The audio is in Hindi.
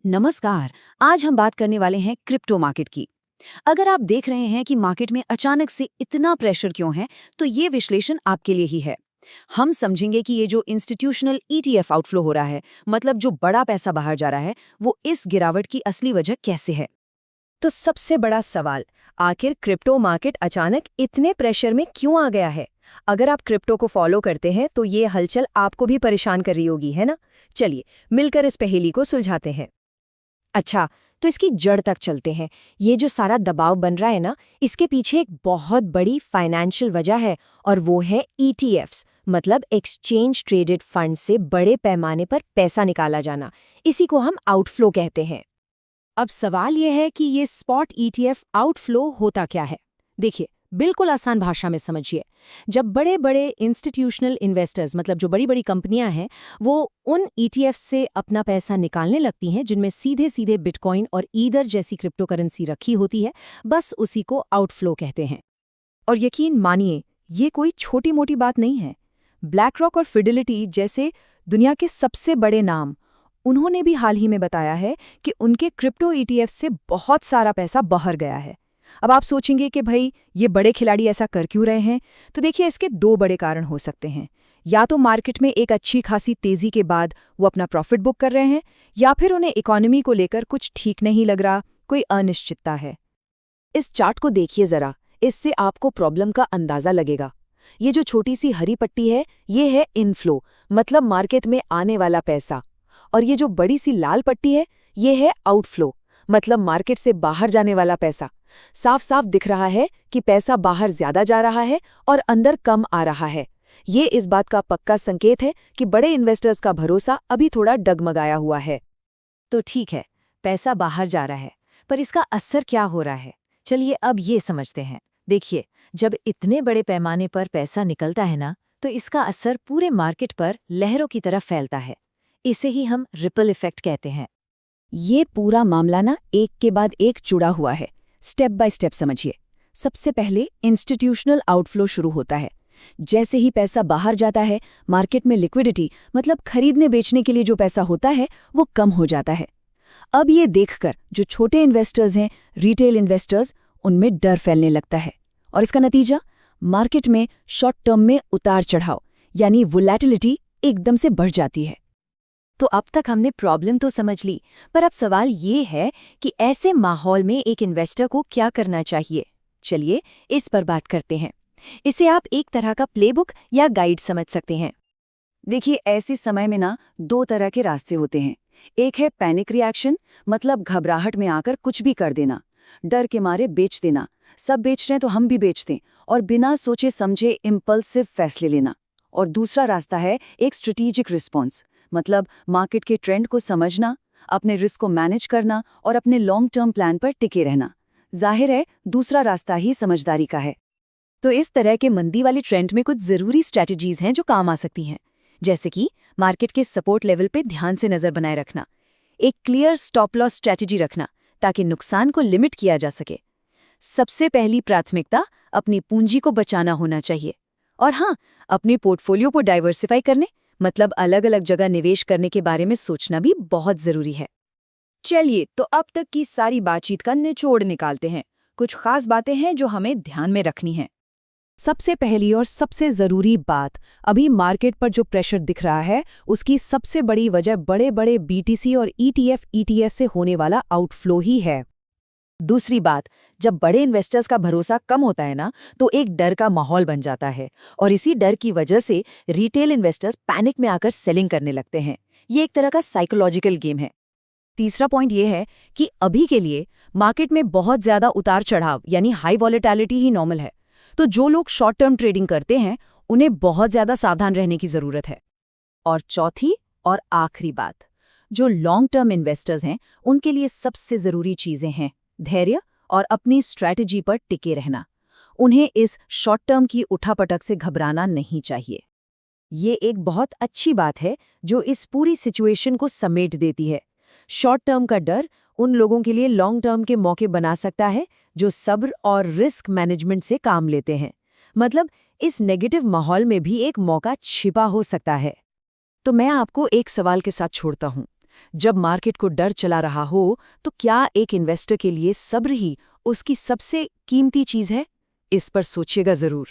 नमस्कार। आज हम बात करने वाले हैं क्रिप्टो मार्केट की। अगर आप देख रहे हैं कि मार्केट में अचानक से इतना प्रेशर क्यों है, तो ये विश्लेषण आपके लिए ही है। हम समझेंगे कि ये जो इंस्टीट्यूशनल ईटीएफ आउटफ्लो हो रहा है, मतलब जो बड़ा पैसा बाहर जा रहा है, वो इस गिरावट की असली वजह कैसे है। तो सबसे बड़ा सवाल, आखिर क्रिप्टो मार्केट अचानक इतने प्रेशर में क्यों आ गया है? अगर आप क्रिप्टो को फॉलो करते हैं तो ये हलचल आपको भी परेशान कर रही होगी, है ना? चलिए मिलकर इस पहेली को सुलझाते हैं। अच्छा, तो इसकी जड़ तक चलते हैं। ये जो सारा दबाव बन रहा है ना, इसके पीछे एक बहुत बड़ी फाइनेंशियल वजह है, और वो है ईटीएफ्स, मतलब एक्सचेंज ट्रेडेड फंड से बड़े पैमाने पर पैसा निकाला जाना। इसी को हम आउटफ्लो कहते हैं। अब सवाल यह है कि ये स्पॉट ईटीएफ आउटफ्लो होता क्या है। देखिए, बिल्कुल आसान भाषा में समझिए। जब बड़े बड़े इंस्टीट्यूशनल इन्वेस्टर्स, मतलब जो बड़ी बड़ी कंपनियां हैं, वो उन ईटीएफ से अपना पैसा निकालने लगती हैं जिनमें सीधे सीधे बिटकॉइन और ईदर जैसी क्रिप्टो करेंसी रखी होती है, बस उसी को आउटफ्लो कहते हैं। और यकीन मानिए, ये कोई छोटी मोटी बात नहीं है। ब्लैक रॉक और फिडेलिटी जैसे दुनिया के सबसे बड़े नाम, उन्होंने भी हाल ही में बताया है कि उनके क्रिप्टो ईटीएफ से बहुत सारा पैसा बाहर गया है। अब आप सोचेंगे कि भाई ये बड़े खिलाड़ी ऐसा कर क्यों रहे हैं? तो देखिए, इसके दो बड़े कारण हो सकते हैं। या तो मार्केट में एक अच्छी खासी तेजी के बाद वो अपना प्रॉफिट बुक कर रहे हैं, या फिर उन्हें इकोनॉमी को लेकर कुछ ठीक नहीं लग रहा, कोई अनिश्चितता है। इस चार्ट को देखिए जरा, इससे आपको प्रॉब्लम का अंदाजा लगेगा। ये जो छोटी सी हरी पट्टी है, ये है इनफ्लो, मतलब मार्केट में आने वाला पैसा। और ये जो बड़ी सी लाल पट्टी है, ये है आउटफ्लो, मतलब मार्केट से बाहर जाने वाला पैसा। साफ साफ दिख रहा है कि पैसा बाहर ज्यादा जा रहा है और अंदर कम आ रहा है। ये इस बात का पक्का संकेत है कि बड़े इन्वेस्टर्स का भरोसा अभी थोड़ा डगमगाया हुआ है। तो ठीक है, पैसा बाहर जा रहा है, पर इसका असर क्या हो रहा है? चलिए अब ये समझते हैं। देखिए, जब इतने बड़े पैमाने पर पैसा निकलता है ना, तो इसका असर पूरे मार्केट पर लहरों की तरफ फैलता है। इसे ही हम रिपल इफेक्ट कहते हैं। ये पूरा मामला ना एक के बाद एक जुड़ा हुआ है। स्टेप बाय स्टेप समझिए। सबसे पहले इंस्टीट्यूशनल आउटफ्लो शुरू होता है। जैसे ही पैसा बाहर जाता है, मार्केट में लिक्विडिटी, मतलब खरीदने बेचने के लिए जो पैसा होता है, वो कम हो जाता है। अब ये देखकर जो छोटे इन्वेस्टर्स हैं, रिटेल इन्वेस्टर्स, उनमें डर फैलने लगता है। और इसका नतीजा, मार्केट में शॉर्ट टर्म में उतार चढ़ाव, यानी वोलैटिलिटी एकदम से बढ़ जाती है। तो अब तक हमने प्रॉब्लम तो समझ ली, पर अब सवाल ये है कि ऐसे माहौल में एक इन्वेस्टर को क्या करना चाहिए। चलिए इस पर बात करते हैं। इसे आप एक तरह का प्लेबुक या गाइड समझ सकते हैं। देखिए, ऐसे समय में ना दो तरह के रास्ते होते हैं। एक है पैनिक रिएक्शन, मतलब घबराहट में आकर कुछ भी कर देना, डर के मारे बेच देना, सब बेच रहे हैं तो हम भी बेच दें, और बिना सोचे समझे इम्पल्सिव फैसले लेना। और दूसरा रास्ता है एक स्ट्रेटेजिक रिस्पॉन्स, मतलब मार्केट के ट्रेंड को समझना, अपने रिस्क को मैनेज करना और अपने लॉन्ग टर्म प्लान पर टिके रहना। जाहिर है, दूसरा रास्ता ही समझदारी का है। तो इस तरह के मंदी वाले ट्रेंड में कुछ जरूरी स्ट्रैटेजीज हैं जो काम आ सकती हैं, जैसे कि मार्केट के सपोर्ट लेवल पे ध्यान से नजर बनाए रखना, एक क्लियर स्टॉप लॉस स्ट्रैटेजी रखना ताकि नुकसान को लिमिट किया जा सके। सबसे पहली प्राथमिकता अपनी पूंजी को बचाना होना चाहिए। और हाँ, अपने पोर्टफोलियो को डाइवर्सिफाई करने, मतलब अलग अलग जगह निवेश करने के बारे में सोचना भी बहुत जरूरी है। चलिए, तो अब तक की सारी बातचीत का निचोड़ निकालते हैं। कुछ खास बातें हैं जो हमें ध्यान में रखनी है। सबसे पहली और सबसे जरूरी बात, अभी मार्केट पर जो प्रेशर दिख रहा है, उसकी सबसे बड़ी वजह बड़े बड़े बीटीसी और ईटीएफ से होने वाला आउटफ्लो ही है। दूसरी बात, जब बड़े इन्वेस्टर्स का भरोसा कम होता है ना, तो एक डर का माहौल बन जाता है, और इसी डर की वजह से रिटेल इन्वेस्टर्स पैनिक में आकर सेलिंग करने लगते हैं। ये एक तरह का साइकोलॉजिकल गेम है। तीसरा पॉइंट ये है कि अभी के लिए मार्केट में बहुत ज्यादा उतार चढ़ाव, यानी हाई वॉलेटिलिटी ही नॉर्मल है। तो जो लोग शॉर्ट टर्म ट्रेडिंग करते हैं, उन्हें बहुत ज्यादा सावधान रहने की जरूरत है। और चौथी और आखिरी बात, जो लॉन्ग टर्म इन्वेस्टर्स हैं, उनके लिए सबसे जरूरी चीजें हैं धैर्य और अपनी स्ट्रैटेजी पर टिके रहना। उन्हें इस शॉर्ट टर्म की उठापटक से घबराना नहीं चाहिए। ये एक बहुत अच्छी बात है जो इस पूरी सिचुएशन को समेट देती है। शॉर्ट टर्म का डर उन लोगों के लिए लॉन्ग टर्म के मौके बना सकता है जो सब्र और रिस्क मैनेजमेंट से काम लेते हैं। मतलब इस नेगेटिव माहौल में भी एक मौका छिपा हो सकता है। तो मैं आपको एक सवाल के साथ छोड़ता हूँ। जब मार्केट को डर चला रहा हो, तो क्या एक इन्वेस्टर के लिए सब्र ही उसकी सबसे कीमती चीज़ है? इस पर सोचिएगा ज़रूर।